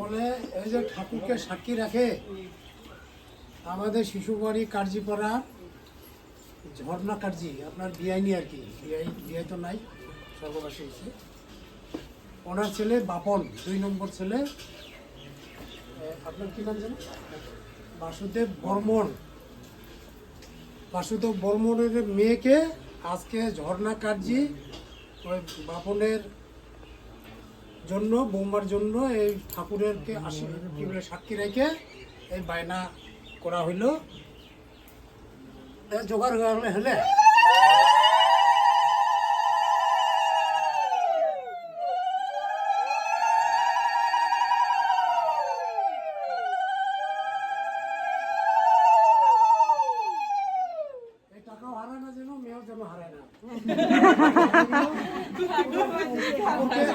বলে এই যে ঠাকুরকে সাক্ষী রাখে আমাদের শিশুবাড়ি কার্যিপাড়া ঝর্ণা কার্জি, আপনার বিআইনি আর কি, বিআই তো নাই, স্বর্গবাসী হয়েছে। ওনার ছেলে বাপন 2 নম্বর ছেলে, আপনার কি নাম জানেন? বাসুদেব বর্মন। বাসুদেব বর্মনের মেয়েকে আজকে ঝর্ণা কার্জি ওই বাপনের জন্য, বৌমার জন্য এই ঠাকুরেরকে কি বলে সাক্ষী রেখে এই বায়না করা হইল। জোগাড় হলে এই টাকাও হারায় না, যেন মেয়েও যেন হারায় না।